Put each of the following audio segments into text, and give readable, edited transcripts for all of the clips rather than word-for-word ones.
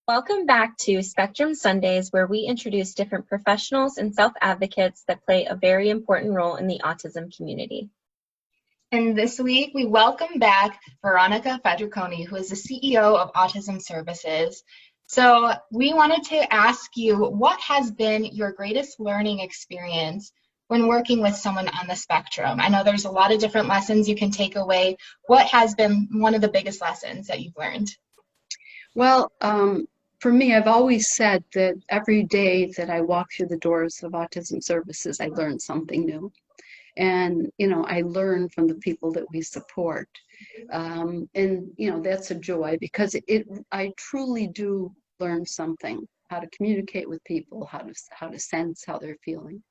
Welcome back to Spectrum Sundays, where we introduce different professionals and self-advocates that play a very important role in the autism community. And this week, we welcome back Veronica Federiconi, who is the CEO of Autism Services. So we wanted to ask you, what has been your greatest learning experience when working with someone on the spectrum? I know there's a lot of different lessons you can take away. What has been one of the biggest lessons that you've learned? Well, for me, I've always said that every day that I walk through the doors of Autism Services, I learn something new. And, I learn from the people that we support. And, that's a joy because I truly do learn something, how to communicate with people, how to sense how they're feeling.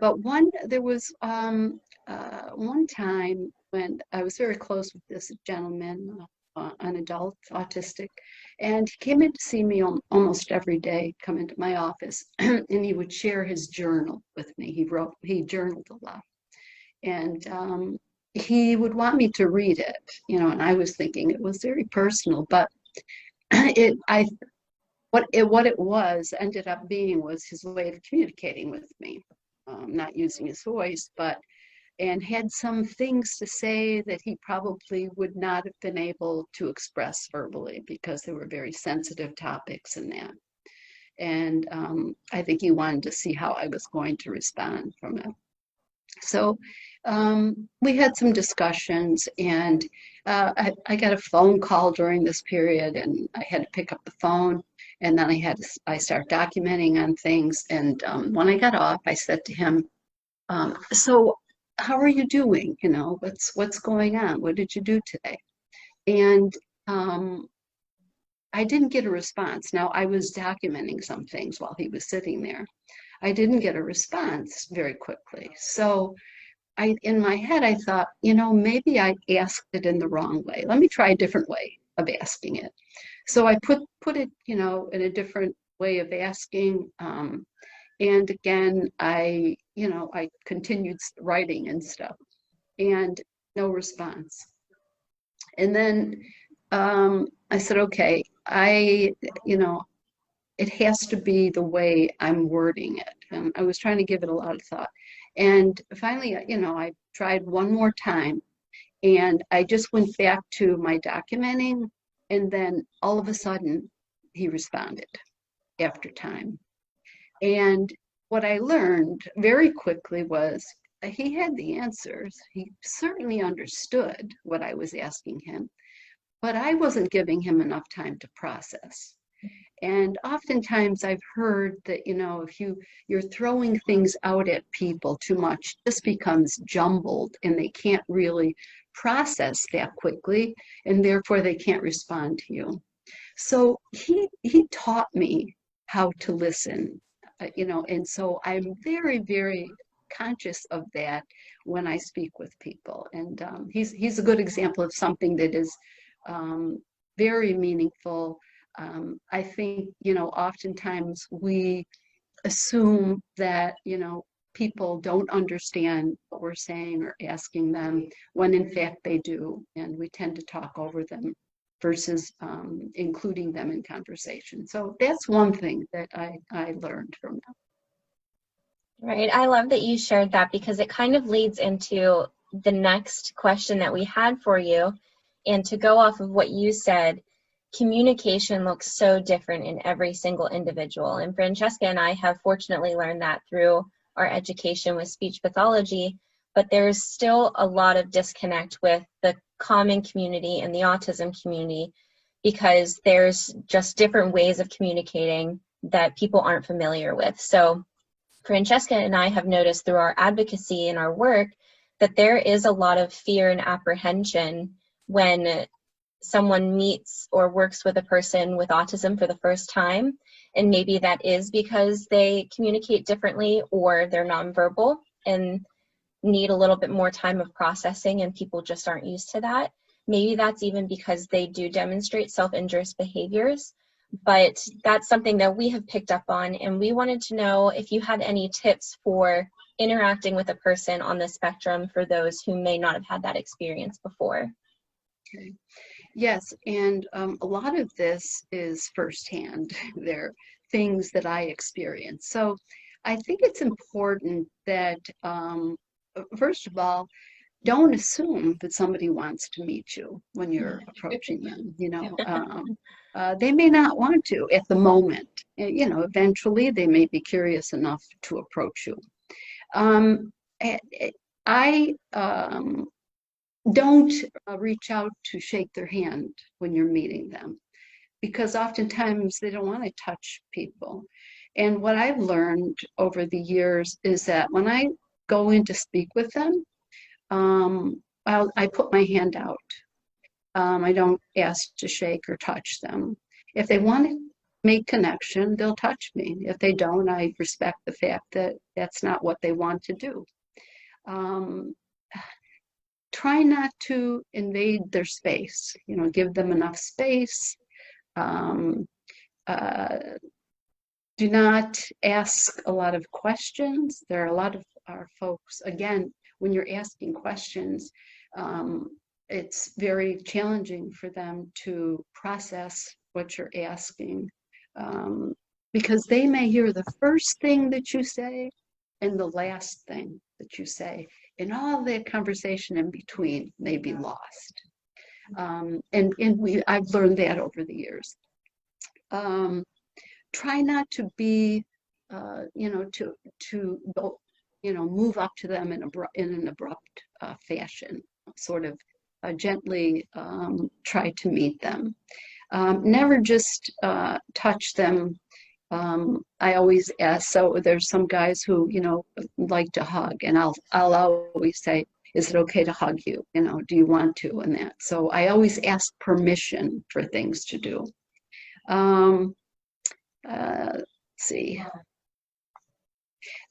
But there was one time when I was very close with this gentleman, an adult, autistic, and he came in to see me almost every day, come into my office, and he would share his journal with me. He journaled a lot. And he would want me to read it, and I was thinking it was very personal, but what it was ended up being was his way of communicating with me, not using his voice, and had some things to say that he probably would not have been able to express verbally because they were very sensitive topics in that. And I think he wanted to see how I was going to respond from it. So we had some discussions, and I got a phone call during this period, and I had to pick up the phone, and then I start documenting on things. And when I got off, I said to him, so how are you doing? What's going on? What did you do today? And I didn't get a response. Now, I was documenting some things while he was sitting there. I didn't get a response very quickly. So in my head, I thought, maybe I asked it in the wrong way. Let me try a different way of asking it. So I put it, in a different way of asking. And again, I continued writing and stuff, and no response. And then I said, okay, it has to be the way I'm wording it. And I was trying to give it a lot of thought. And finally, I tried one more time, and I just went back to my documenting, and then all of a sudden he responded after time. And what I learned very quickly was he had the answers. He certainly understood what I was asking him, but I wasn't giving him enough time to process. And oftentimes I've heard that, if you're throwing things out at people too much, this becomes jumbled and they can't really process that quickly, and therefore they can't respond to you. So he taught me how to listen, and so I'm very, very conscious of that when I speak with people. And he's a good example of something that is very meaningful. I think, oftentimes we assume that, people don't understand what we're saying or asking them, when in fact they do. And we tend to talk over them versus including them in conversation. So that's one thing that I learned from them. Right. I love that you shared that, because it kind of leads into the next question that we had for you. And to go off of what you said, communication looks so different in every single individual. And Francesca and I have fortunately learned that through our education with speech pathology, but there's still a lot of disconnect with the common community and the autism community, because there's just different ways of communicating that people aren't familiar with. So Francesca and I have noticed through our advocacy and our work that there is a lot of fear and apprehension when someone meets or works with a person with autism for the first time. And maybe that is because they communicate differently, or they're nonverbal and need a little bit more time of processing, and people just aren't used to that. Maybe that's even because they do demonstrate self-injurious behaviors. But that's something that we have picked up on, and we wanted to know if you had any tips for interacting with a person on the spectrum for those who may not have had that experience before. Okay. Yes, and a lot of this is firsthand. They're things that I experience. So I think it's important that, first of all, don't assume that somebody wants to meet you when you're approaching them. They may not want to at the moment. Eventually they may be curious enough to approach you. Um, I don't reach out to shake their hand when you're meeting them, because oftentimes they don't want to touch people. And what I've learned over the years is that when I go in to speak with them, I put my hand out. I don't ask to shake or touch them. If they want to make connection, they'll touch me. If they don't, I respect the fact that that's not what they want to do. Try not to invade their space. Give them enough space. Do not ask a lot of questions. There are a lot of our folks, again, when you're asking questions, it's very challenging for them to process what you're asking, because they may hear the first thing that you say and the last thing that you say, and all that conversation in between may be lost. I've learned that over the years. Try not to be, to go, move up to them in an abrupt fashion. Sort of gently try to meet them. Never just touch them. I always ask. So there's some guys who like to hug, and I'll always say, "Is it okay to hug you? Do you want to?" And that. So I always ask permission for things to do. Let's see.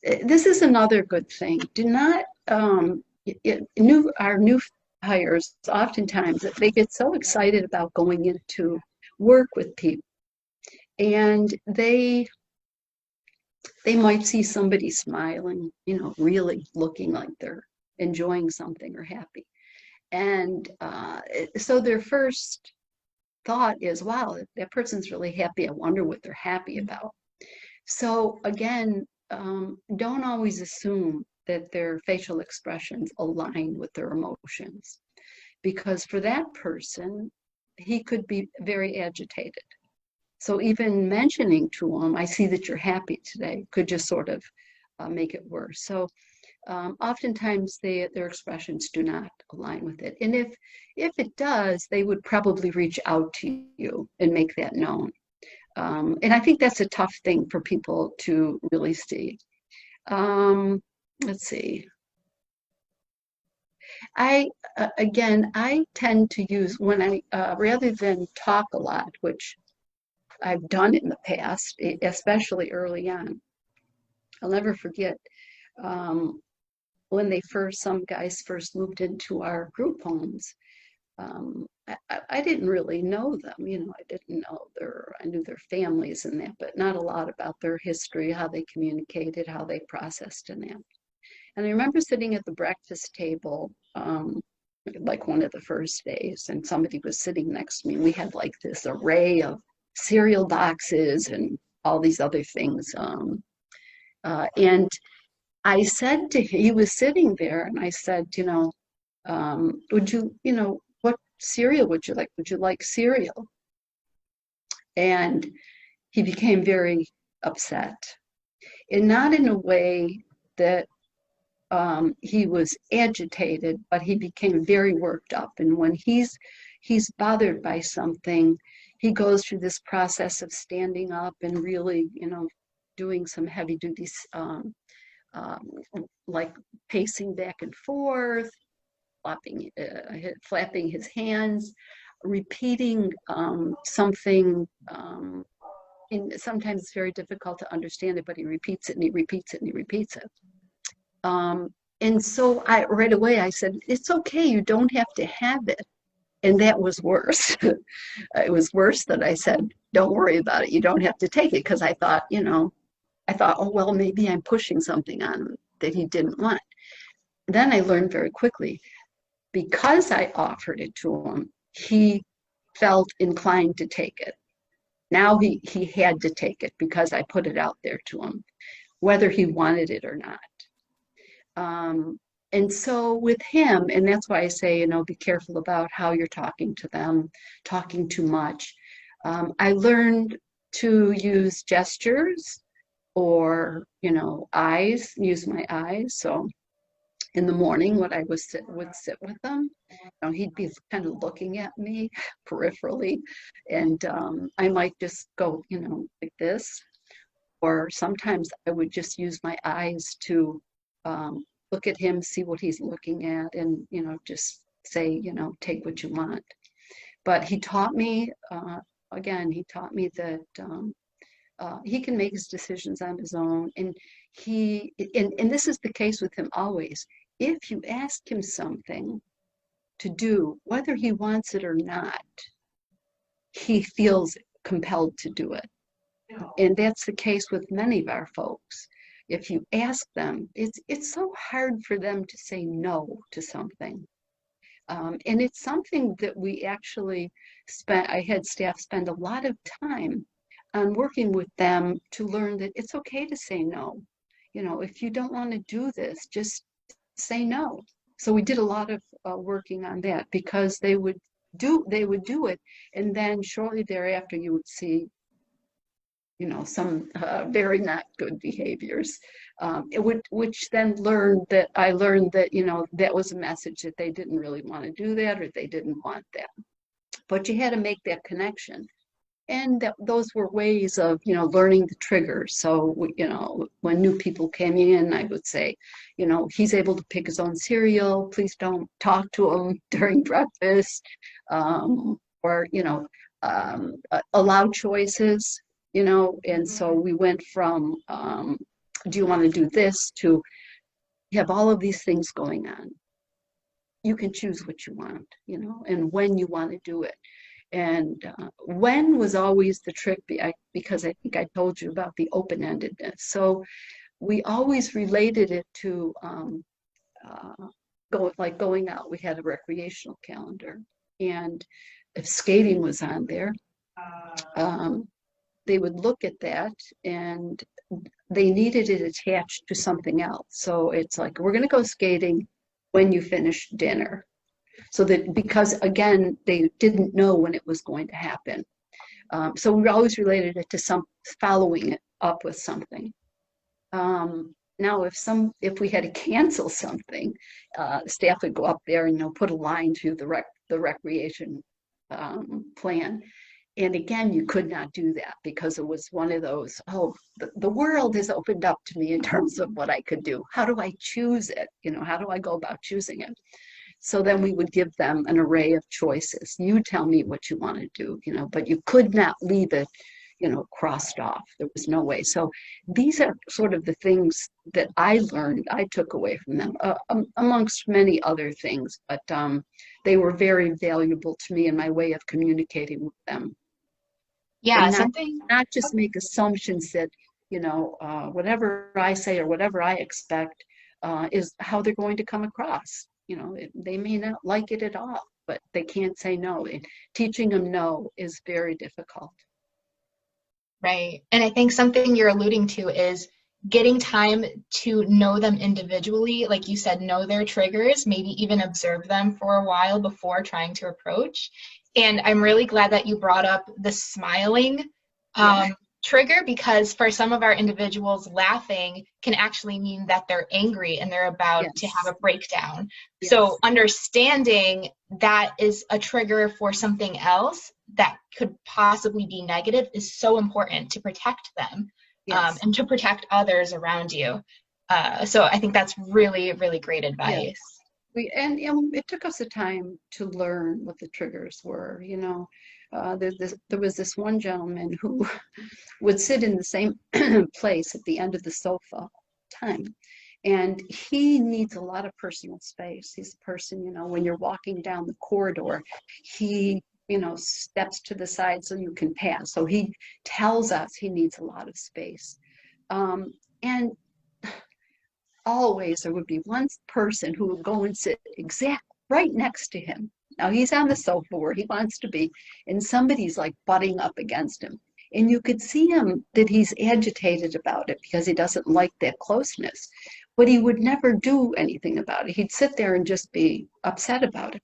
This is another good thing. Do not, our new hires, oftentimes they get so excited about going into work with people, and they might see somebody smiling, really looking like they're enjoying something or happy. And so their first thought is, wow, that person's really happy. I wonder what they're happy about. So again, don't always assume that their facial expressions align with their emotions, because for that person, he could be very agitated. So even mentioning to him, I see that you're happy today, could just sort of make it worse. So oftentimes their expressions do not align with it. And if it does, they would probably reach out to you and make that known. And I think that's a tough thing for people to really see. Let's see. I tend to use, when I, rather than talk a lot, which I've done in the past, especially early on. I'll never forget when some guys first moved into our group homes. I didn't really know them, I didn't know I knew their families and that, but not a lot about their history, how they communicated, how they processed and that. And I remember sitting at the breakfast table, like one of the first days, and somebody was sitting next to me. We had like this array of cereal boxes and all these other things. And I said to him, he was sitting there, and I said, would you, what cereal would you like? Would you like cereal? And he became very upset, and not in a way that he was agitated, but he became very worked up. And when he's bothered by something, he goes through this process of standing up and really, doing some heavy duty, like pacing back and forth, flapping his hands, repeating something. And sometimes it's very difficult to understand it, but he repeats it and he repeats it and he repeats it. And so right away I said, it's okay, you don't have to have it. And that was worse. It was worse that I said, don't worry about it, you don't have to take it, because I thought, oh, well, maybe I'm pushing something on him that he didn't want. Then I learned very quickly, because I offered it to him, he felt inclined to take it. Now he had to take it because I put it out there to him, whether he wanted it or not. And so with him, and that's why I say, you know, be careful about how you're talking to them, talking too much. I learned to use gestures or, you know, eyes, use my eyes. So in the morning when I would sit with them, you know, he'd be kind of looking at me peripherally, and I might just go, you know, like this, or sometimes I would just use my eyes to look at him, see what he's looking at, and, you know, just say, you know, take what you want. But he taught me, again, he taught me that he can make his decisions on his own, and and this is the case with him always. If you ask him something to do, whether he wants it or not, he feels compelled to do it. And that's the case with many of our folks. If you ask them, it's so hard for them to say no to something. And it's something that we actually I had staff spend a lot of time on working with them to learn that it's okay to say no. You know, if you don't want to do this, just say no. So we did a lot of working on that, because they would do it, and then shortly thereafter you would see, you know, some very not good behaviors, which then I learned that, you know, that was a message that they didn't really want to do that, or they didn't want that. But you had to make that connection. And those were ways of, you know, learning the triggers. So, you know, when new people came in, I would say, you know, he's able to pick his own cereal. Please don't talk to him during breakfast, or, you know, allow choices, you know. And so we went from, do you want to do this, to you have all of these things going on. You can choose what you want, you know, and when you want to do it. And when was always the trick, because I think I told you about the open-endedness. So we always related it to going out. We had a recreational calendar, and if skating was on there, they would look at that, and they needed it attached to something else. So it's like, we're going to go skating when you finish dinner. So that, because again, they didn't know when it was going to happen. So we always related it to following it up with something. Now, if we had to cancel something, staff would go up there and, you know, put a line to the recreation plan. And again, you could not do that, because it was one of those, oh, the world has opened up to me in terms of what I could do. How do I choose it? You know, how do I go about choosing it? So then we would give them an array of choices. You tell me what you want to do, you know, but you could not leave it, you know, crossed off. There was no way. So these are sort of the things that I learned, I took away from them, amongst many other things. But they were very valuable to me in my way of communicating with them. Yeah, not just make assumptions that, you know, whatever I say or whatever I expect is how they're going to come across. You know, they may not like it at all, but they can't say no. And teaching them no is very difficult. Right. And I think something you're alluding to is getting time to know them individually. Like you said, know their triggers, maybe even observe them for a while before trying to approach. And I'm really glad that you brought up the smiling trigger, because for some of our individuals, laughing can actually mean that they're angry and they're about to have a breakdown. Yes. So understanding that is a trigger for something else that could possibly be negative is so important to protect them. Yes. And to protect others around you. So I think that's really, really great advice. Yes. And it took us a time to learn what the triggers were, you know. There was this one gentleman who would sit in the same place at the end of the sofa all the time. And he needs a lot of personal space. He's a person, you know, when you're walking down the corridor, he, you know, steps to the side so you can pass. So he tells us he needs a lot of space. And always there would be one person who would go and sit right next to him. Now he's on the sofa where he wants to be, and somebody's like butting up against him. And you could see him that he's agitated about it because he doesn't like that closeness. But he would never do anything about it. He'd sit there and just be upset about it.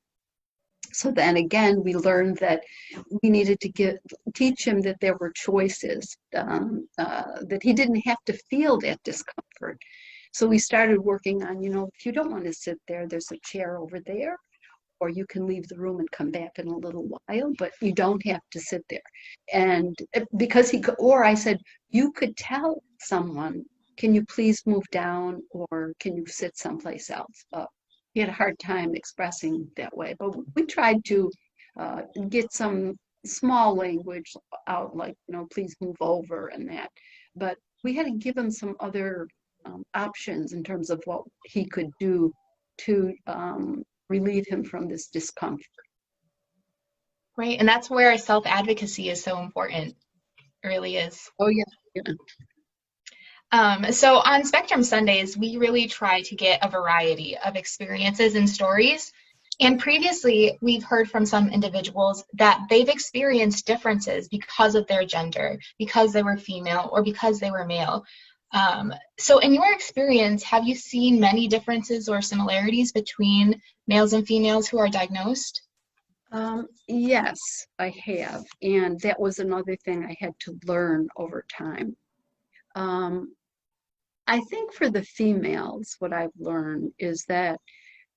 So then again, we learned that we needed to teach him that there were choices, that he didn't have to feel that discomfort. So we started working on, if you don't want to sit there, there's a chair over there, or you can leave the room and come back in a little while, but you don't have to sit there. And because or I said, you could tell someone, can you please move down, or can you sit someplace else? He had a hard time expressing that way, but we tried to get some small language out, like, please move over and that. But we had to give him some other options in terms of what he could do to relieve him from this discomfort. Right, and that's where self-advocacy is so important. It really is. Oh, yeah. So on Spectrum Sundays, we really try to get a variety of experiences and stories. And previously, we've heard from some individuals that they've experienced differences because of their gender, because they were female, or because they were male. So in your experience, have you seen many differences or similarities between males and females who are diagnosed? Yes, I have. And that was another thing I had to learn over time. I think for the females, what I've learned is that,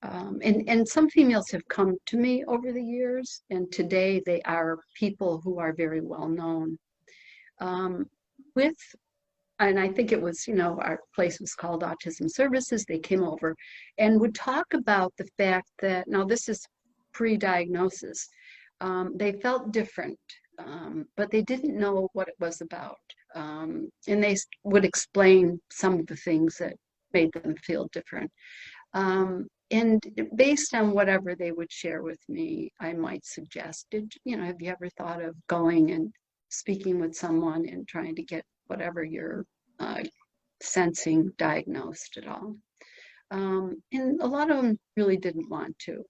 and some females have come to me over the years, and today they are people who are very well known. And I think it was, our place was called Autism Services. They came over and would talk about the fact that, now this is pre-diagnosis, they felt different, but they didn't know what it was about. And they would explain some of the things that made them feel different. And based on whatever they would share with me, I might suggest, have you ever thought of going and speaking with someone and trying to get whatever you're sensing diagnosed at all? And a lot of them really didn't want to.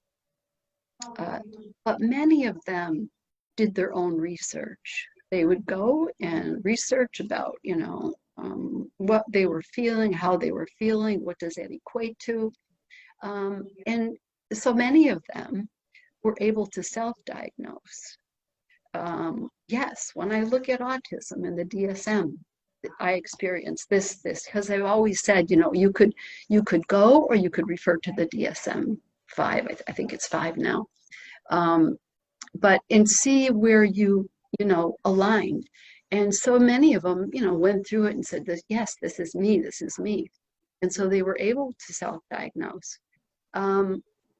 But many of them did their own research. They would go and research about, what they were feeling, how they were feeling, what does that equate to. And so many of them were able to self-diagnose. Yes, when I look at autism and the DSM, I experienced this, because I've always said, you could go, or you could refer to the DSM-5. I think it's 5 now. But and see where you aligned. And so many of them, went through it and said, yes, this is me. And so they were able to self-diagnose.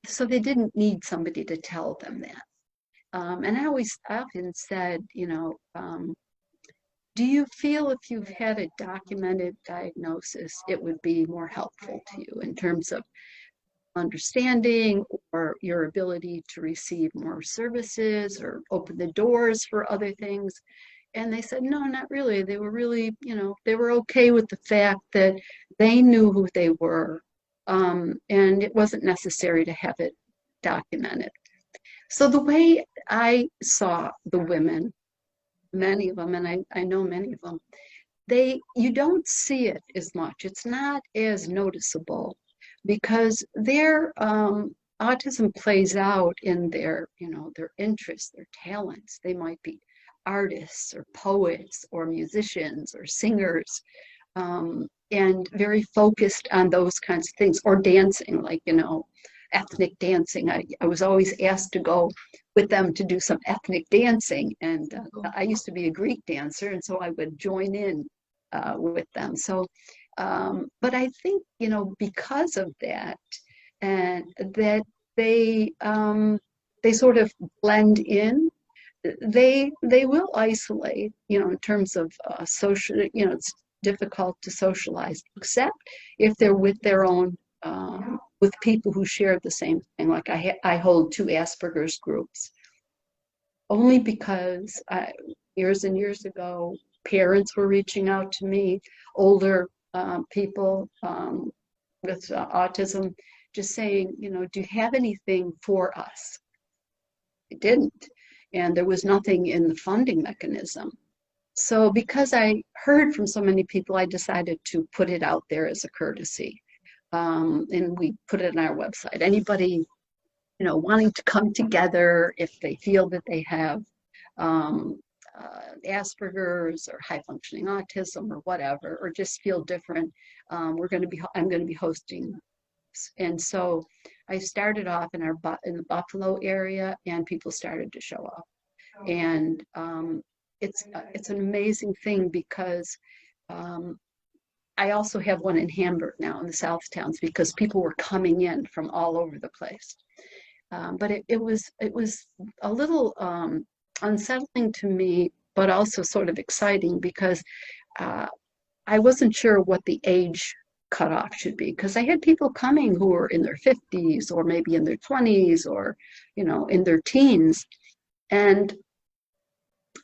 So they didn't need somebody to tell them that. And I often said, do you feel if you've had a documented diagnosis, it would be more helpful to you in terms of understanding or your ability to receive more services or open the doors for other things? And they said, no, not really. They were really, they were okay with the fact that they knew who they were, and it wasn't necessary to have it documented. So the way I saw the women, many of them, and I know many of them, you don't see it as much. It's not as noticeable because their autism plays out in their, their interests, their talents. They might be artists or poets or musicians or singers, and very focused on those kinds of things, or dancing, like, ethnic dancing. I was always asked to go with them to do some ethnic dancing, and I used to be a Greek dancer, and so I would join in with them. So, but I think, because of that, and that they sort of blend in, they will isolate, in terms of social, it's difficult to socialize, except if they're with their own, with people who share the same thing. Like I hold 2 Aspergers groups, only because years and years ago, parents were reaching out to me, older people with autism, just saying, do you have anything for us? It didn't. And there was nothing in the funding mechanism. So because I heard from so many people, I decided to put it out there as a courtesy. And we put it on our website. Anybody, wanting to come together if they feel that they have Asperger's or high functioning autism or whatever, or just feel different, I'm going to be hosting. And so I started off in the Buffalo area, and people started to show up. And it's an amazing thing because I also have one in Hamburg now in the South Towns because people were coming in from all over the place. But it was a little unsettling to me, but also sort of exciting because I wasn't sure what the age cutoff should be, because I had people coming who were in their 50s or maybe in their 20s or in their teens, and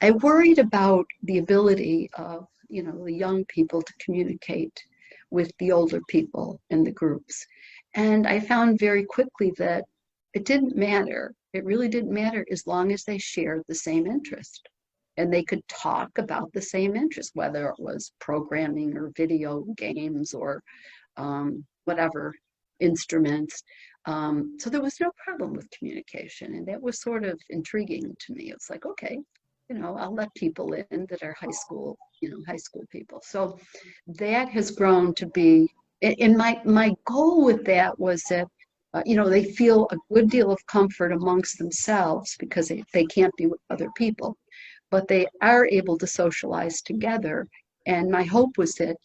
I worried about the ability of the young people to communicate with the older people in the groups. And I found very quickly that it didn't matter. It really didn't matter as long as they shared the same interest and they could talk about the same interest, whether it was programming or video games or whatever instruments. So there was no problem with communication, and that was sort of intriguing to me. It's like, okay, I'll let people in that are high school people. So that has grown to be, and my goal with that was that, they feel a good deal of comfort amongst themselves because they can't be with other people, but they are able to socialize together. And my hope was that,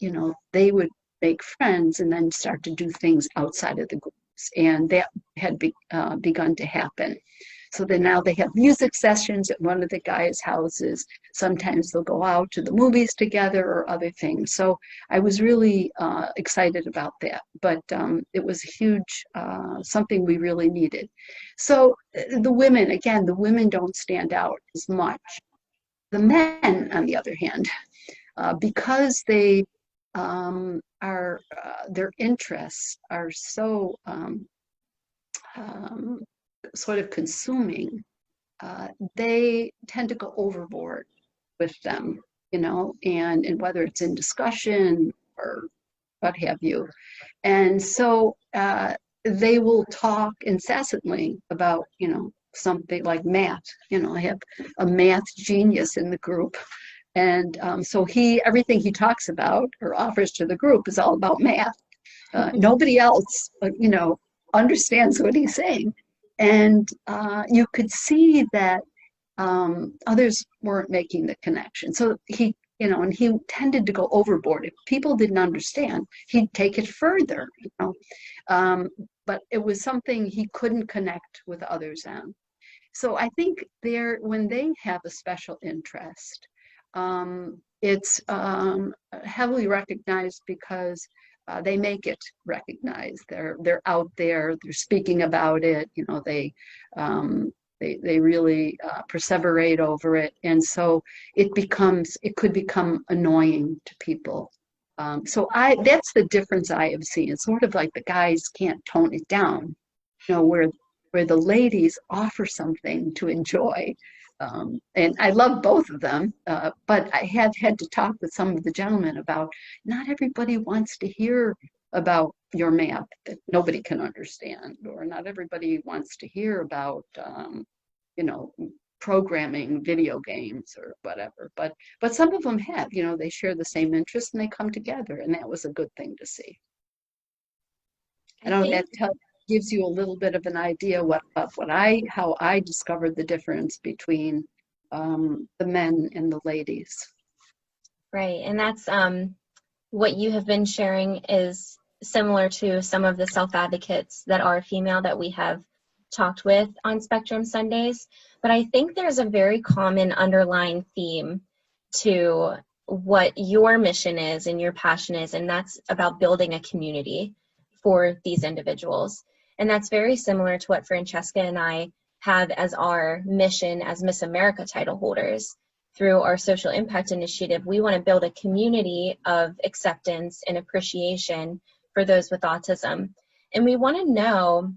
they would make friends and then start to do things outside of the groups. And that had begun to happen. So then now they have music sessions at one of the guys' houses. Sometimes they'll go out to the movies together or other things. So I was really excited about that. But it was huge, something we really needed. So the women don't stand out as much. The men, on the other hand, because they are, their interests are so sort of consuming, they tend to go overboard with them, and whether it's in discussion or what have you. And so they will talk incessantly about, something like math. I have a math genius in the group. And so everything he talks about or offers to the group is all about math. Nobody else, understands what he's saying. And you could see that others weren't making the connection. So he tended to go overboard. If people didn't understand, he'd take it further, but it was something he couldn't connect with others on. So I think when they have a special interest, it's heavily recognized because they make it recognized. They're out there. They're speaking about it. They really perseverate over it, and so it could become annoying to people. So that's the difference I have seen. It's sort of like the guys can't tone it down, where the ladies offer something to enjoy. And I love both of them, but I have had to talk with some of the gentlemen about not everybody wants to hear about your math that nobody can understand, or not everybody wants to hear about, programming video games or whatever. But some of them have, they share the same interests and they come together, and that was a good thing to see. I don't know if that gives you a little bit of an idea how I discovered the difference between the men and the ladies. Right, and that's what you have been sharing is similar to some of the self-advocates that are female that we have talked with on Spectrum Sundays. But I think there's a very common underlying theme to what your mission is and your passion is, and that's about building a community for these individuals. And that's very similar to what Francesca and I have as our mission as Miss America title holders. Through our social impact initiative, we want to build a community of acceptance and appreciation for those with autism. And we want to know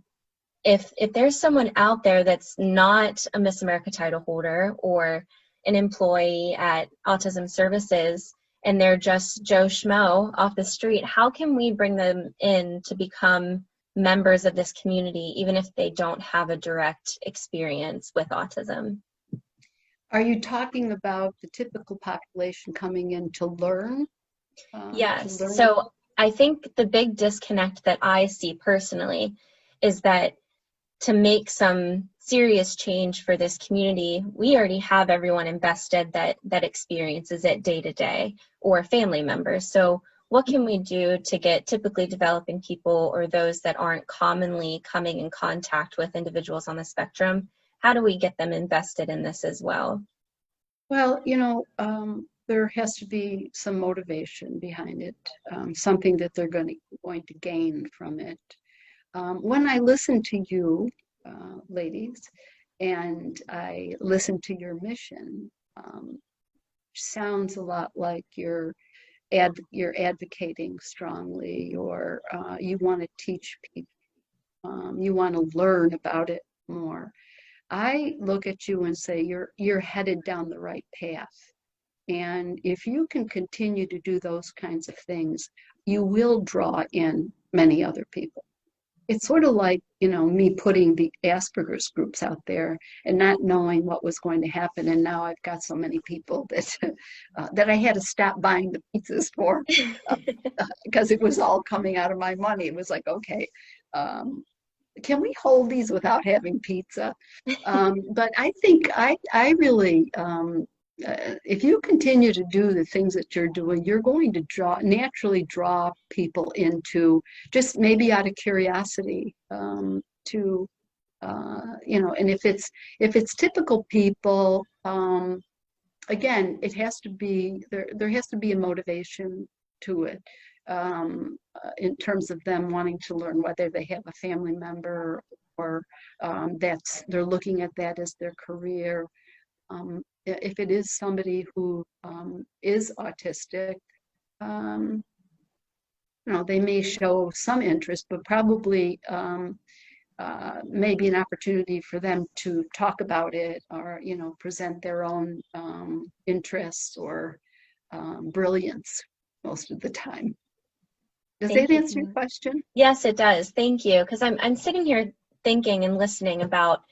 if there's someone out there that's not a Miss America title holder or an employee at Autism Services, and they're just Joe Schmo off the street, how can we bring them in to become members of this community, even if they don't have a direct experience with autism? Are you talking about the typical population coming in to learn? Yes. So I think the big disconnect that I see personally is that to make some serious change for this community, we already have everyone invested that experiences it day to day, or family members. So what can we do to get typically developing people, or those that aren't commonly coming in contact with individuals on the spectrum? How do we get them invested in this as well? Well, there has to be some motivation behind it, something that they're going to gain from it. When I listen to you, ladies, and I listen to your mission, sounds a lot like you're advocating strongly, or you want to teach people, you want to learn about it more. I look at you and say you're headed down the right path. And if you can continue to do those kinds of things, you will draw in many other people. It's sort of like, me putting the Aspergers groups out there and not knowing what was going to happen. And now I've got so many people that I had to stop buying the pizzas for because it was all coming out of my money. It was like, okay, can we hold these without having pizza? But I think I really, if you continue to do the things that you're doing, you're going to naturally draw people into, just maybe out of curiosity, and if it's typical people, again, it has to be there has to be a motivation to it, in terms of them wanting to learn, whether they have a family member or they're looking at that as their career. If it is somebody who is autistic, they may show some interest, but probably maybe an opportunity for them to talk about it, or present their own interests or brilliance most of the time. Does that answer your question? Yes, it does. Thank you. Because I'm sitting here thinking and listening about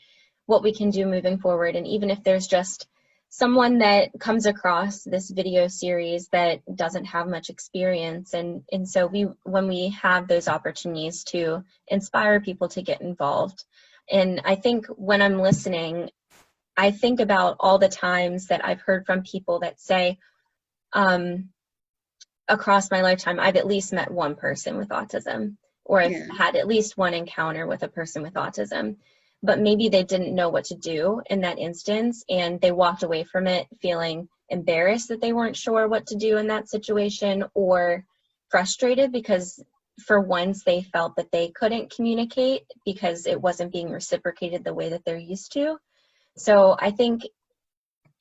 what we can do moving forward. And even if there's just someone that comes across this video series that doesn't have much experience, and so when we have those opportunities to inspire people to get involved. And I think when I'm listening, I think about all the times that I've heard from people that say, across my lifetime, I've at least met one person with autism, or I've had at least one encounter with a person with autism, but maybe they didn't know what to do in that instance, and they walked away from it feeling embarrassed that they weren't sure what to do in that situation, or frustrated because for once they felt that they couldn't communicate because it wasn't being reciprocated the way that they're used to. So I think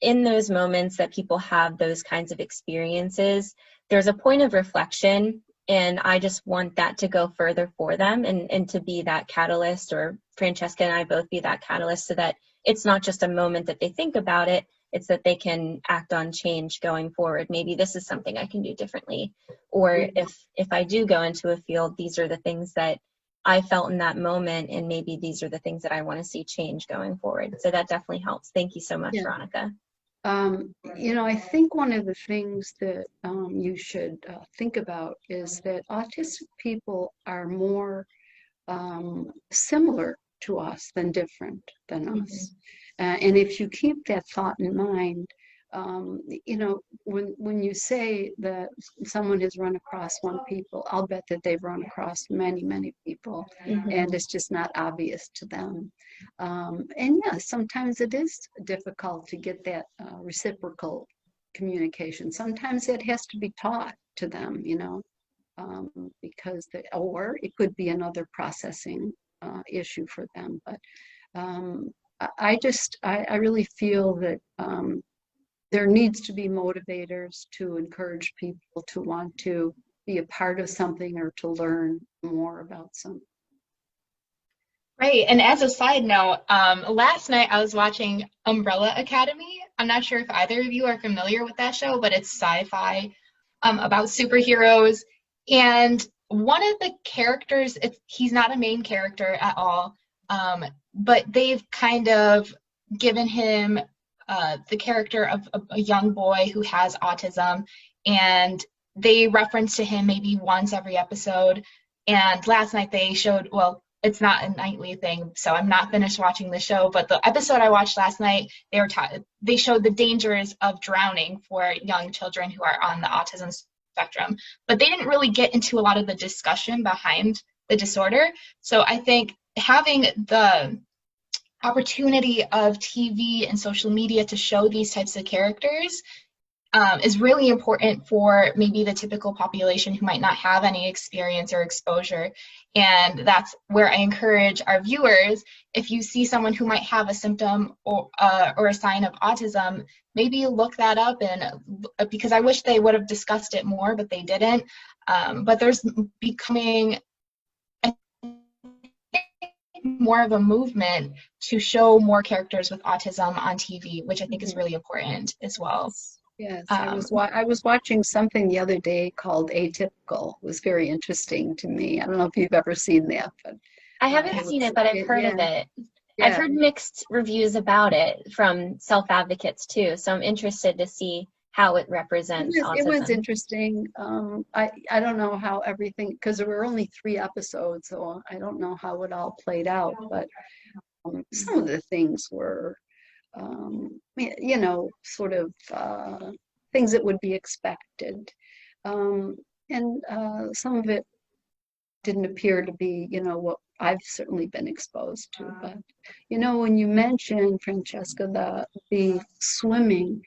in those moments that people have those kinds of experiences, there's a point of reflection, and I just want that to go further for them, and to be that catalyst, or Francesca and I both be that catalyst, so that it's not just a moment that they think about it, it's that they can act on change going forward. Maybe this is something I can do differently, or if I do go into a field, these are the things that I felt in that moment, and maybe these are the things that I want to see change going forward. So that definitely helps. Thank you so much, Veronica. I think one of the things that you should think about is that autistic people are more similar to us than different than us. And if you keep that thought in mind, when you say that someone has run across one people, I'll bet that they've run across many, many people, and it's just not obvious to them. And yes, sometimes it is difficult to get that reciprocal communication. Sometimes it has to be taught to them, because or it could be another processing issue for them. But I really feel that there needs to be motivators to encourage people to want to be a part of something or to learn more about something. Right. And as a side note, last night I was watching Umbrella Academy. I'm not sure if either of you are familiar with that show, but it's sci-fi about superheroes. And one of the characters, he's not a main character at all, but they've kind of given him the character of a young boy who has autism, and they reference to him maybe once every episode. And last night they showed, well, it's not a nightly thing, so I'm not finished watching the show. But the episode I watched last night, they showed the dangers of drowning for young children who are on the autism spectrum. But they didn't really get into a lot of the discussion behind the disorder. So I think having the opportunity of TV and social media to show these types of characters is really important for maybe the typical population who might not have any experience or exposure. And that's where I encourage our viewers, if you see someone who might have a symptom or a sign of autism, maybe look that up, and because I wish they would have discussed it more, but they didn't. But there's becoming more of a movement to show more characters with autism on TV, which I think is really important as well. Yes, I was watching something the other day called Atypical. It was very interesting to me. I don't know if you've ever seen that, but I haven't seen it, but I've heard of it. I've heard mixed reviews about it from self-advocates too, so I'm interested to see how it represents autism. It was interesting. I don't know how everything, because there were only 3 episodes, so I don't know how it all played out, but some of the things were you know, sort of things that would be expected. And some of it didn't appear to be, you know, what I've certainly been exposed to. But, you know, when you mentioned, Francesca, the swimming,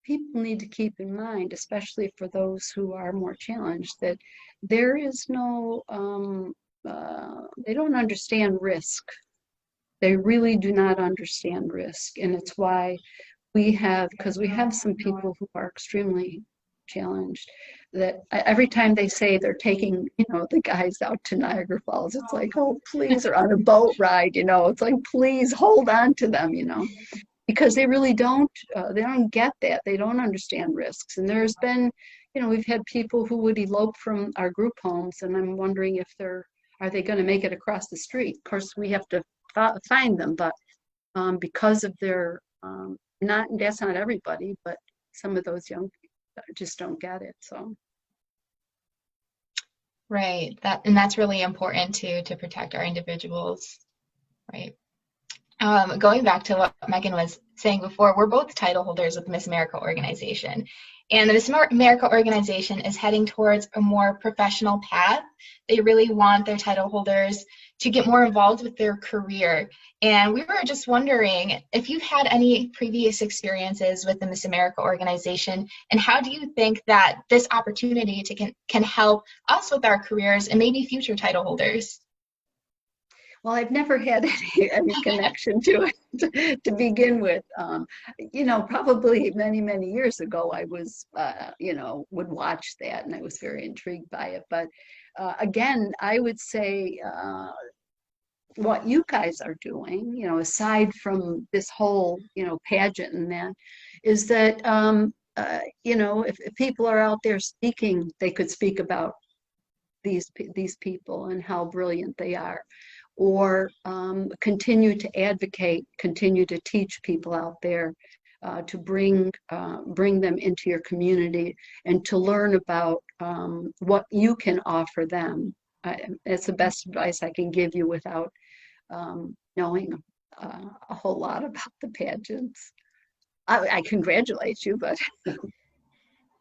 people need to keep in mind, especially for those who are more challenged, that there is no, they don't understand risk. They really do not understand risk. And it's why because we have some people who are extremely challenged, that every time they say they're taking, you know, the guys out to Niagara Falls, it's like, oh, please, or on a boat ride, you know, it's like, please hold on to them, you know, because they really don't, they don't get that. They don't understand risks. And there's been, you know, we've had people who would elope from our group homes, and I'm wondering if are they going to make it across the street? Of course, we have to find them, but because of their that's not everybody, but some of those young people just don't get it. So right, that's really important to protect our individuals, right? Going back to what Megan was saying before, we're both title holders with the Miss America organization. And the Miss America organization is heading towards a more professional path. They really want their title holders to get more involved with their career. And we were just wondering if you've had any previous experiences with the Miss America organization, and how do you think that this opportunity can help us with our careers and maybe future title holders? Well, I've never had any connection to it to begin with. You know, probably many, many years ago, I was, you know, would watch that, and I was very intrigued by it. But again, I would say what you guys are doing, you know, aside from this whole, you know, pageant and that, is that, you know, if people are out there speaking, they could speak about these people and how brilliant they are, or continue to advocate, continue to teach people out there, to bring them into your community and to learn about what you can offer them. It's the best advice I can give you without knowing a whole lot about the pageants. I congratulate you, but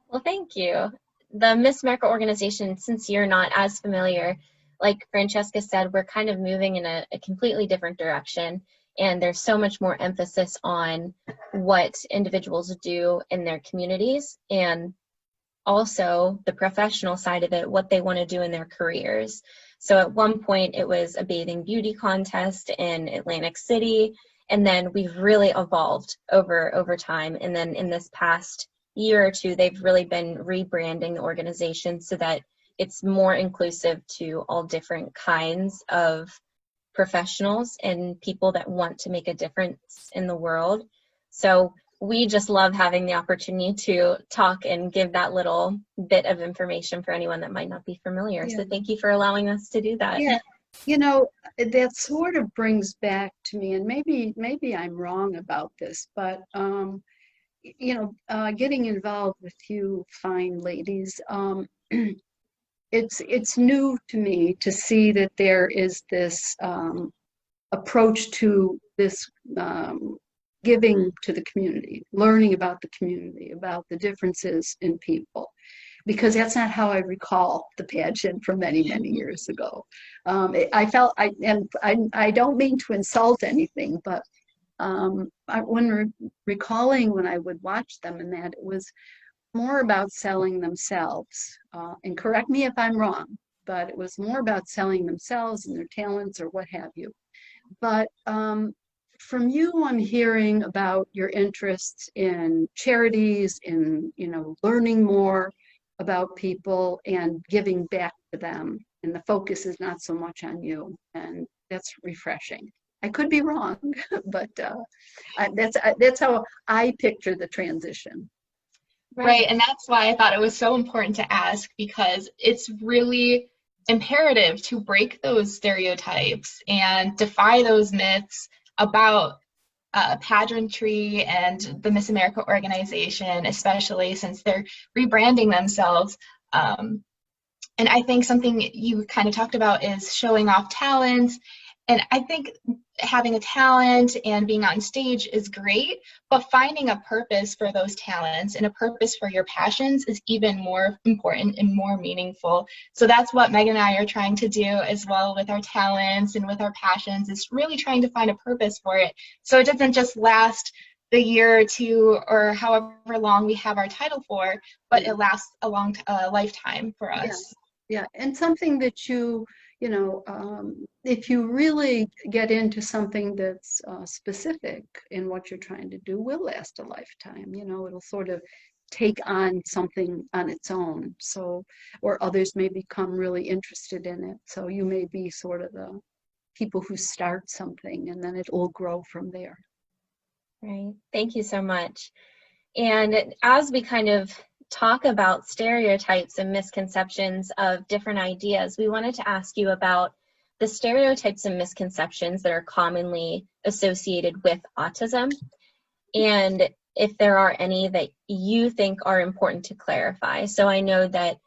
Well, thank you. The Miss America organization, since you're not as familiar, like Francesca said, we're kind of moving in a completely different direction, and there's so much more emphasis on what individuals do in their communities, and also the professional side of it, what they want to do in their careers. So at one point it was a bathing beauty contest in Atlantic City, and then we've really evolved over time. And then in this past year or two, they've really been rebranding the organization so that it's more inclusive to all different kinds of professionals and people that want to make a difference in the world. So we just love having the opportunity to talk and give that little bit of information for anyone that might not be familiar. Yeah. So thank you for allowing us to do that. Yeah, that sort of brings back to me, and maybe I'm wrong about this, but getting involved with you fine ladies, it's new to me to see that there is this approach to this giving to the community, learning about the community, about the differences in people, because that's not how I recall the pageant from many, many years ago. I felt, I don't mean to insult anything, but recalling when I would watch them, and that it was more about selling themselves. And correct me if I'm wrong, but it was more about selling themselves and their talents or what have you. But from you, I'm hearing about your interests in charities, in learning more about people and giving back to them. And the focus is not so much on you, and that's refreshing. I could be wrong, but that's how I picture the transition. Right, and that's why I thought it was so important to ask, because it's really imperative to break those stereotypes and defy those myths about pageantry and the Miss America organization, especially since they're rebranding themselves. And I think something you kind of talked about is showing off talents. And I think having a talent and being on stage is great, but finding a purpose for those talents and a purpose for your passions is even more important and more meaningful. So that's what Megan and I are trying to do as well with our talents and with our passions, is really trying to find a purpose for it. So it doesn't just last the year or two or however long we have our title for, but it lasts a long lifetime for us. Yeah, and something that if you really get into something that's specific in what you're trying to do, will last a lifetime. It'll sort of take on something on its own. So, or others may become really interested in it. So you may be sort of the people who start something, and then it will grow from there. Right. Thank you so much. And as we kind of talk about stereotypes and misconceptions of different ideas, we wanted to ask you about the stereotypes and misconceptions that are commonly associated with autism, and if there are any that you think are important to clarify. So I know that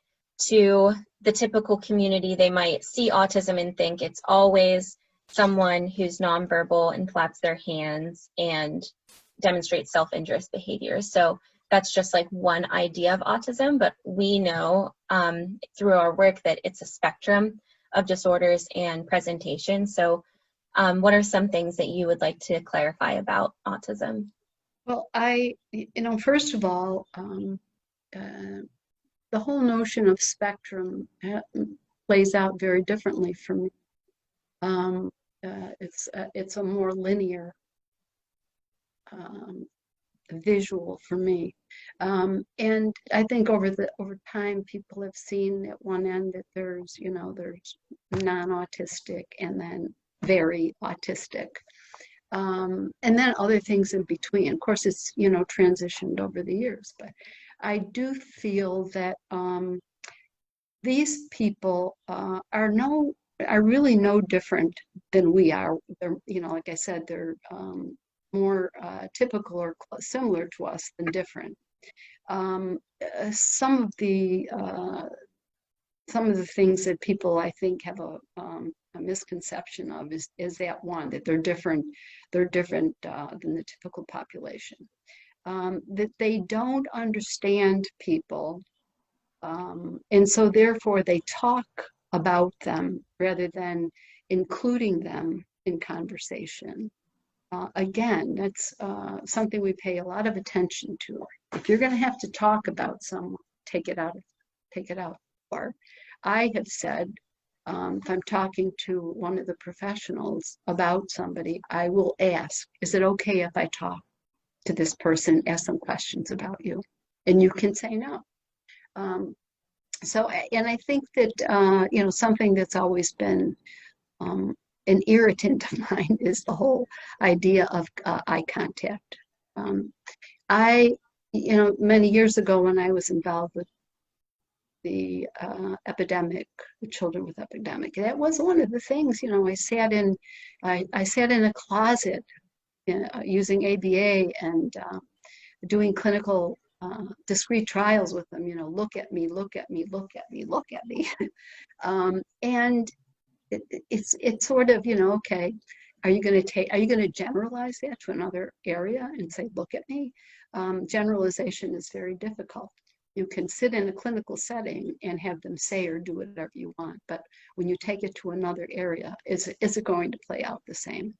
to the typical community, they might see autism and think it's always someone who's nonverbal and flaps their hands and demonstrates self-injurious behaviors. So that's just like one idea of autism, but we know through our work that it's a spectrum of disorders and presentation. So what are some things that you would like to clarify about autism? Well, first of all, the whole notion of spectrum plays out very differently for me. It's a more linear visual for me, and I think over time people have seen at one end that there's non-autistic and then very autistic, and then other things in between. Of course, it's transitioned over the years, but I do feel that these people are really no different than we are. They're, like I said, they're more typical or similar to us than different. Some of the things that people, I think, have a misconception of is that they're different than the typical population. That they don't understand people, and so therefore they talk about them rather than including them in conversation. Again, that's something we pay a lot of attention to. If you're going to have to talk about someone, take it out. Or I have said, if I'm talking to one of the professionals about somebody, I will ask, is it okay if I talk to this person, ask some questions about you? And you can say no. And I think that, something that's always been an irritant of mine is the whole idea of eye contact. Many years ago when I was involved with the epidemic, the children with epidemic, that was one of the things, I sat in a closet using ABA and doing clinical discrete trials with them, look at me, look at me, look at me, look at me. And it's sort of, okay, are you going to generalize that to another area and say, look at me? Generalization is very difficult. You can sit in a clinical setting and have them say or do whatever you want, but when you take it to another area, is it going to play out the same?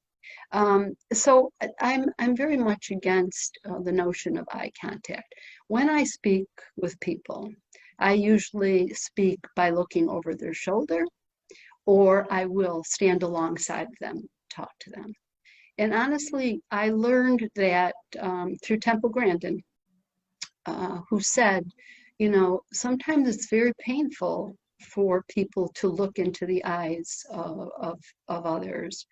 So I'm very much against the notion of eye contact. When I speak with people, I usually speak by looking over their shoulder, or I will stand alongside them, talk to them. And honestly, I learned that through Temple Grandin, who said, sometimes it's very painful for people to look into the eyes of others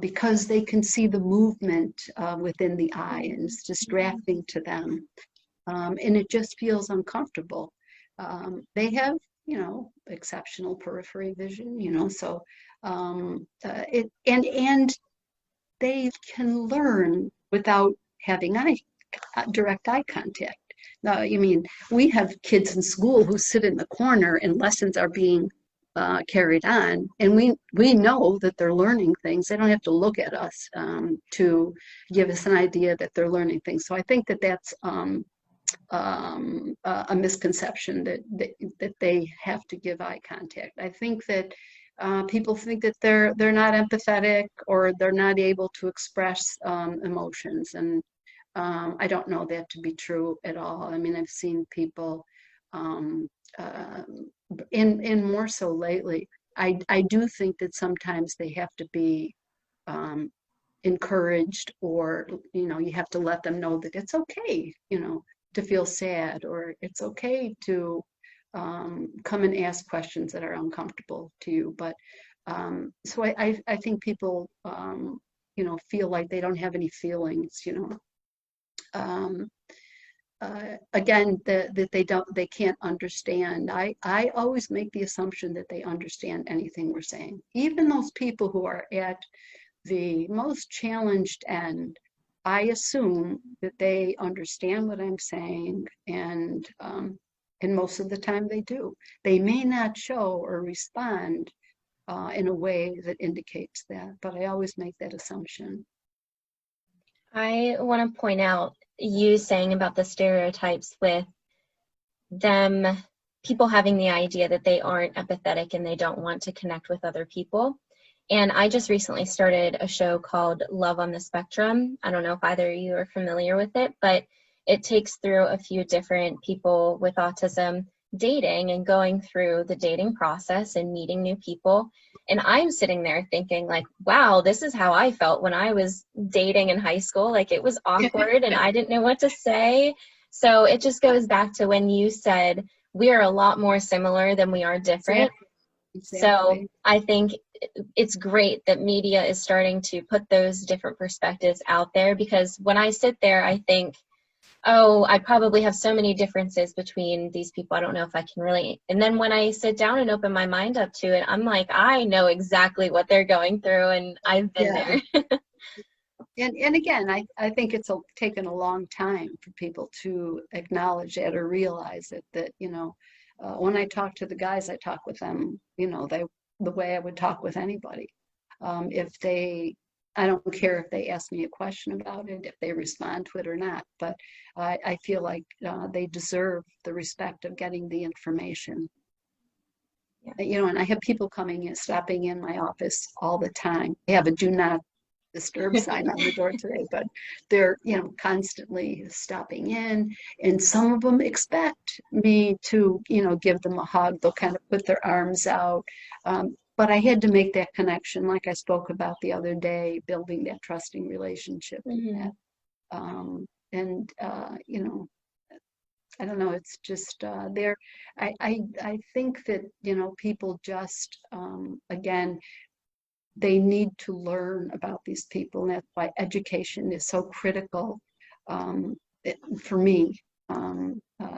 because they can see the movement within the eye and it's distracting to them. And it just feels uncomfortable. They have, exceptional periphery vision, so and they can learn without having direct eye contact. Now, we have kids in school who sit in the corner and lessons are being carried on, and we know that they're learning things. They don't have to look at us to give us an idea that they're learning things. So I think that that's a misconception that they have to give eye contact. I think that people think that they're not empathetic or they're not able to express emotions, and I don't know that to be true at all. I've seen people, and more so lately, I do think that sometimes they have to be encouraged, or you have to let them know that it's okay, to feel sad, or it's okay to come and ask questions that are uncomfortable to you. But so I think people feel like they don't have any feelings, again, that they can't understand. I always make the assumption that they understand anything we're saying. Even those people who are at the most challenged end, I assume that they understand what I'm saying, and most of the time they do. They may not show or respond in a way that indicates that, but I always make that assumption. I want to point out you saying about the stereotypes with people having the idea that they aren't empathetic and they don't want to connect with other people. And I just recently started a show called Love on the Spectrum. I don't know if either of you are familiar with it, but it takes through a few different people with autism dating and going through the dating process and meeting new people. And I'm sitting there thinking like, wow, this is how I felt when I was dating in high school. Like, it was awkward and I didn't know what to say. So it just goes back to when you said we are a lot more similar than we are different. Exactly. So I think it's great that media is starting to put those different perspectives out there, because when I sit there, I think, oh, I probably have so many differences between these people. I don't know if I can really. And then when I sit down and open my mind up to it, I'm like, I know exactly what they're going through, and I've been there. And again, I think it's taken a long time for people to acknowledge that or realize it, that, when I talk to the guys, I talk with them, the way I would talk with anybody. I don't care if they ask me a question about it, if they respond to it or not, but I feel like they deserve the respect of getting the information. Yeah. And I have people stopping in my office all the time. They have a do not disturb sign on the door today, but they're, constantly stopping in, and some of them expect me to, give them a hug. They'll kind of put their arms out. But I had to make that connection, like I spoke about the other day, building that trusting relationship. Mm-hmm. I don't know, it's just there. I think that, people just, again, they need to learn about these people, and that's why education is so critical for me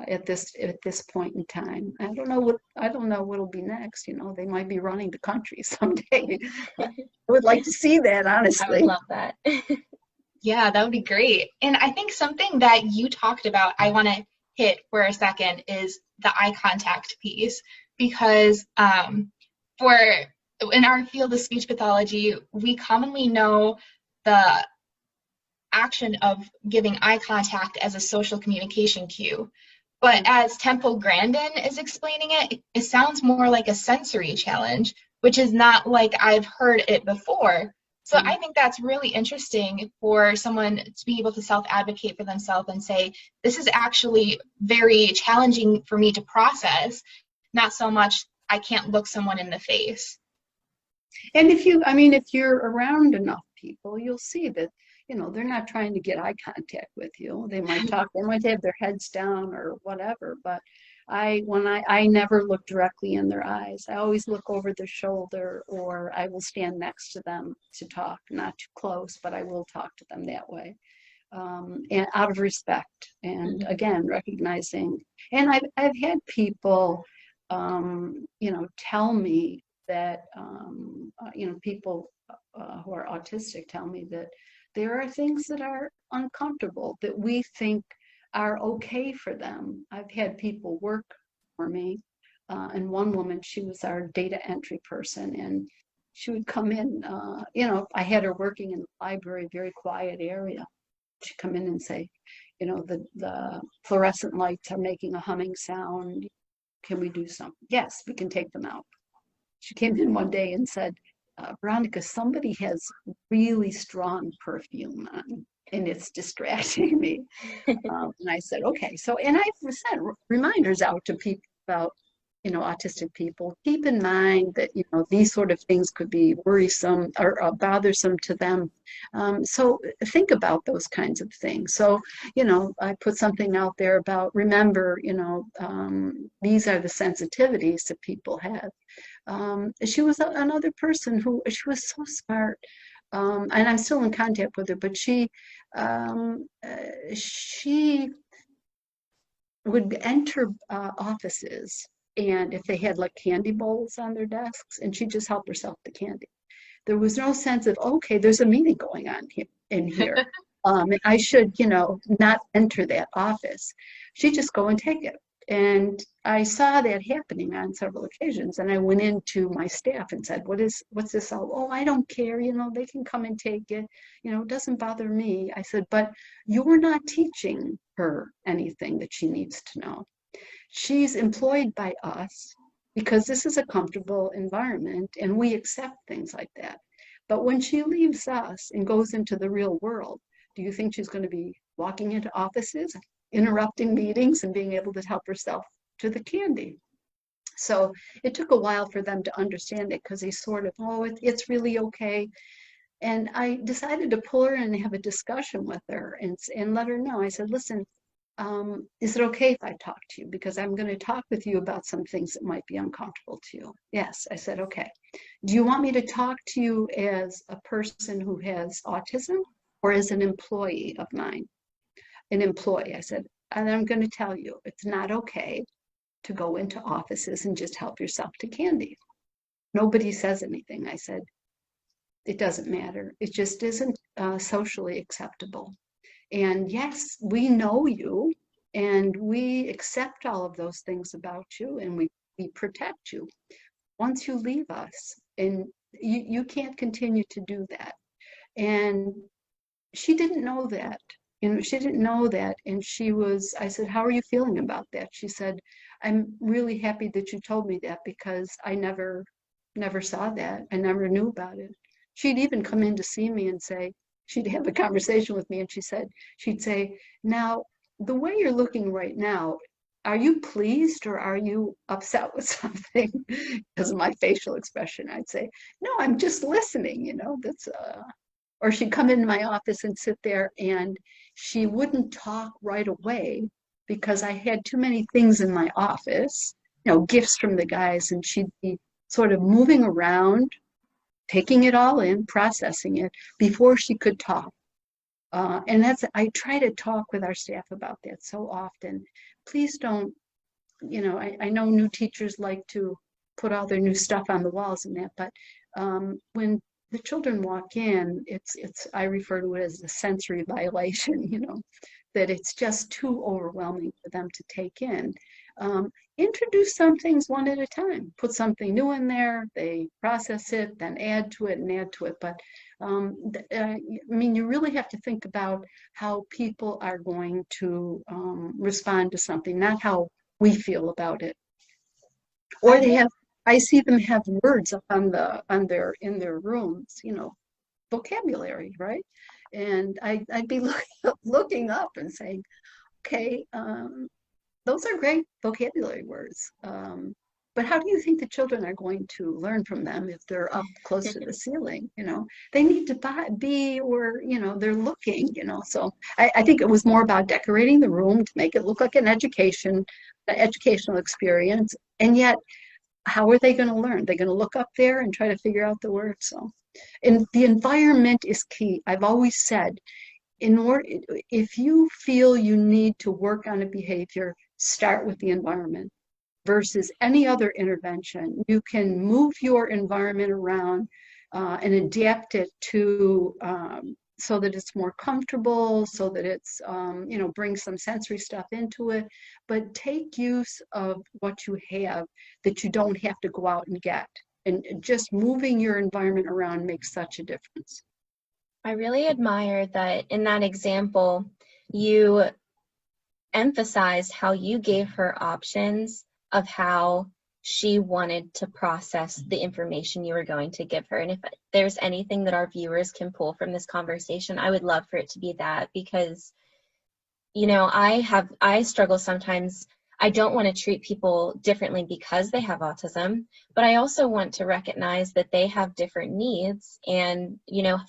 at this point in time. I don't know what'll be next. You know, they might be running the country someday. I would like to see that, I would honestly. love that. Yeah, that would be great. And I think something that you talked about, I want to hit for a second, is the eye contact piece. Because for in our field of speech pathology, we commonly know the action of giving eye contact as a social communication cue. But as Temple Grandin is explaining it, it sounds more like a sensory challenge, which is not like I've heard it before. So I think that's really interesting for someone to be able to self-advocate for themselves and say, this is actually very challenging for me to process, not so much I can't look someone in the face. And if you're around enough people, you'll see that, you know, they're not trying to get eye contact with you. They might talk, they might have their heads down or whatever, but I never look directly in their eyes. I always look over their shoulder, or I will stand next to them to talk, not too close, but I will talk to them that way. And out of respect, and again, recognizing. And I've had people, you know, tell me that, you know, people who are autistic tell me that there are things that are uncomfortable that we think are okay for them. I've had people work for me, and one woman, she was our data entry person, and she would come in, you know, I had her working in the library, very quiet area. She'd come in and say, you know, the fluorescent lights are making a humming sound. Can we do something? Yes, we can take them out. She came in one day and said, Veronica, somebody has really strong perfume on, and it's distracting me. And I said, okay. So, and I've sent reminders out to people about, you know, autistic people. Keep in mind that, you know, these sort of things could be worrisome or bothersome to them. So think about those kinds of things. So, you know, I put something out there about, remember, you know, these are the sensitivities that people have. She was another person who, she was so smart. And I'm still in contact with her, but she would enter offices, and if they had like candy bowls on their desks, and she'd just help herself to candy. There was no sense of, okay, there's a meeting going on here, in here. And I should, you know, not enter that office. She'd just go and take it. And I saw that happening on several occasions, and I went into my staff and said, what's this all? Oh, I don't care, you know, they can come and take it, you know, it doesn't bother me. I said, but you're not teaching her anything that she needs to know. She's employed by us because this is a comfortable environment, and we accept things like that. But when she leaves us and goes into the real world, do you think she's going to be walking into offices, interrupting meetings, and being able to help herself to the candy? So it took a while for them to understand it, because they sort of, oh, it's really okay. And I decided to pull her in and have a discussion with her and let her know. I said, listen, is it okay if I talk to you? Because I'm going to talk with you about some things that might be uncomfortable to you. Yes, I said, okay. Do you want me to talk to you as a person who has autism, or as an employee of mine? An employee, I said, and I'm going to tell you, it's not okay to go into offices and just help yourself to candy. Nobody says anything. I said, it doesn't matter. It just isn't socially acceptable. And yes, we know you, and we accept all of those things about you, and we protect you. Once you leave us, and you can't continue to do that. And she didn't know that. You know, she didn't know that. And I said, how are you feeling about that? She said, I'm really happy that you told me that, because I never saw that. I never knew about it. She'd even come in to see me and say, she'd have a conversation with me, and she'd say, now, the way you're looking right now, are you pleased or are you upset with something? Because of my facial expression, I'd say, no, I'm just listening, you know, or she'd come into my office and sit there, and she wouldn't talk right away because I had too many things in my office, you know, gifts from the guys, and she'd be sort of moving around taking it all in, processing it before she could talk. And I try to talk with our staff about that so often. Please don't, I know new teachers like to put all their new stuff on the walls and that, but when the children walk in, I refer to it as a sensory violation, that it's just too overwhelming for them to take in. Introduce some things one at a time. Put something new in there, they process it, then add to it and add to it. But you really have to think about how people are going to respond to something, not how we feel about it. Or I see them have words up in their rooms, vocabulary, right? And I'd be looking up and saying, okay, those are great vocabulary words. But how do you think the children are going to learn from them if they're up close to the ceiling? They need to be where, they're looking, So I think it was more about decorating the room to make it look like an educational experience. And yet, how are they going to learn? They're going to look up there and try to figure out the words. So, and the environment is key. I've always said, if you feel you need to work on a behavior, start with the environment versus any other intervention. You can move your environment around and adapt it to so that it's more comfortable, so that it's bring some sensory stuff into it, but take use of what you have that you don't have to go out and get. And just moving your environment around makes such a difference. I really admire that in that example, you emphasized how you gave her options of how she wanted to process the information you were going to give her. And if there's anything that our viewers can pull from this conversation, I would love for it to be that, because, I struggle sometimes. I don't want to treat people differently because they have autism, but I also want to recognize that they have different needs and,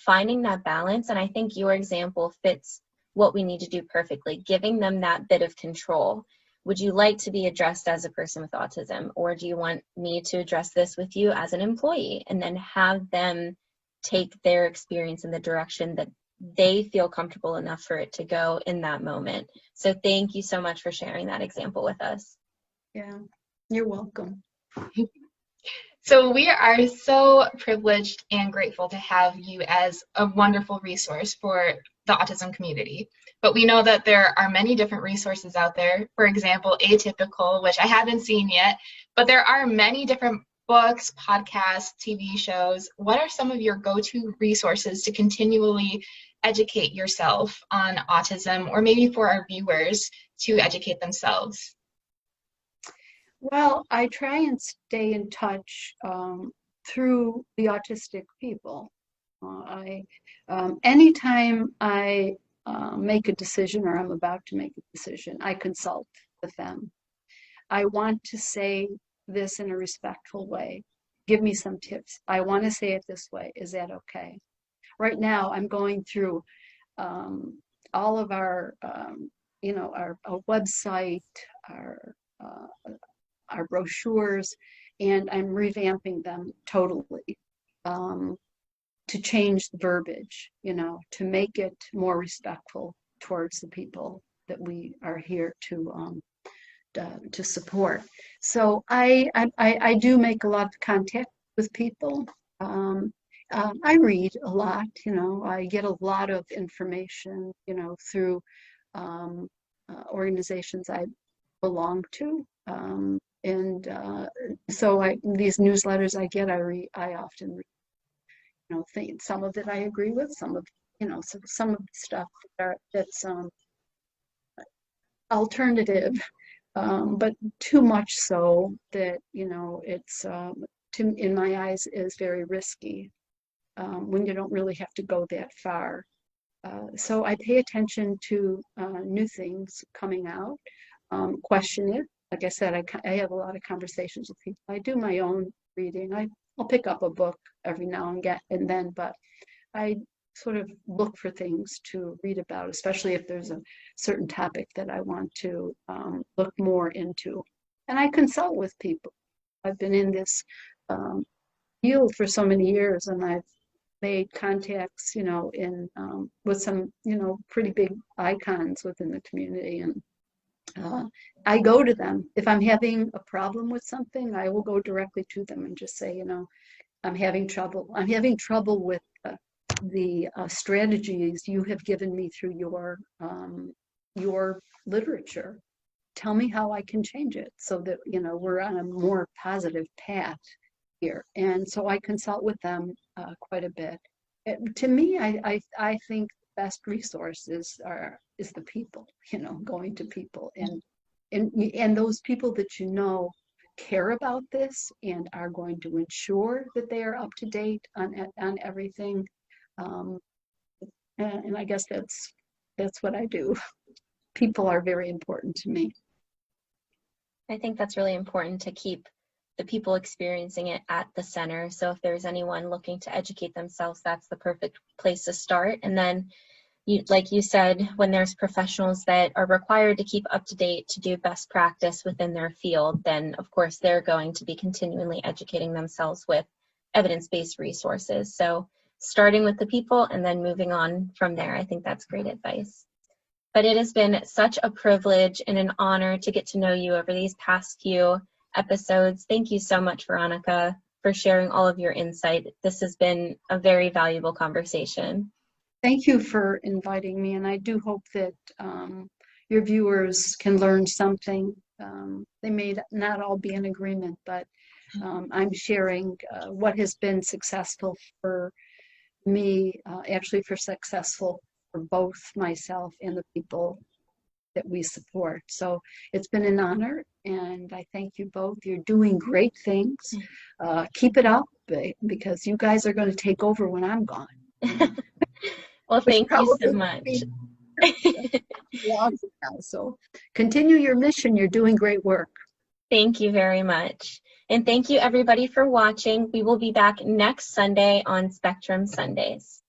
finding that balance. And I think your example fits what we need to do perfectly, giving them that bit of control. Would you like to be addressed as a person with autism, or do you want me to address this with you as an employee, and then have them take their experience in the direction that they feel comfortable enough for it to go in that moment? So thank you so much for sharing that example with us. Yeah, you're welcome. So we are so privileged and grateful to have you as a wonderful resource for the autism community. But we know that there are many different resources out there. For example, Atypical, which I haven't seen yet, but there are many different books, podcasts, TV shows. What are some of your go-to resources to continually educate yourself on autism, or maybe for our viewers to educate themselves? Well, I try and stay in touch through the autistic people. Anytime I make a decision, or I'm about to make a decision, I consult with them. I want to say this in a respectful way. Give me some tips. I want to say it this way. Is that okay? Right now, I'm going through all of our website, our brochures, and I'm revamping them totally to change the verbiage, to make it more respectful towards the people that we are here to support. So I do make a lot of contact with people. I read a lot, I get a lot of information, through organizations I belong to. So these newsletters I get, I often read, think some of it I agree with, some of the stuff that's alternative, but too much so that, it's, in my eyes, is very risky when you don't really have to go that far. So I pay attention to new things coming out, question it. Like I said, I have a lot of conversations with people. I do my own reading. I'll pick up a book every now and then, but I sort of look for things to read about, especially if there's a certain topic that I want to look more into. And I consult with people. I've been in this field for so many years, and I've made contacts, in with some, pretty big icons within the community, and I go to them. If I'm having a problem with something, I will go directly to them and just say, I'm having trouble. I'm having trouble with the strategies you have given me through your literature. Tell me how I can change it so that, we're on a more positive path here. And so I consult with them quite a bit. To me, I think the best resource is the people, going to people and those people that care about this and are going to ensure that they are up to date on everything. And I guess that's what I do. People are very important to me. I think that's really important to keep the people experiencing it at the center. So if there's anyone looking to educate themselves, that's the perfect place to start. And then, like you said, when there's professionals that are required to keep up to date to do best practice within their field, then of course they're going to be continually educating themselves with evidence-based resources. So starting with the people and then moving on from there, I think that's great advice. But it has been such a privilege and an honor to get to know you over these past few episodes. Thank you so much, Veronica, for sharing all of your insight. This has been a very valuable conversation. Thank you for inviting me, and I do hope that your viewers can learn something. They may not all be in agreement, but I'm sharing what has been successful for me, actually successful for both myself and the people that we support. So it's been an honor, and I thank you both. You're doing great things. Keep it up, because you guys are going to take over when I'm gone. Well, thank you so much. So continue your mission. You're doing great work. Thank you very much. And thank you everybody for watching. We will be back next Sunday on Spectrum Sundays.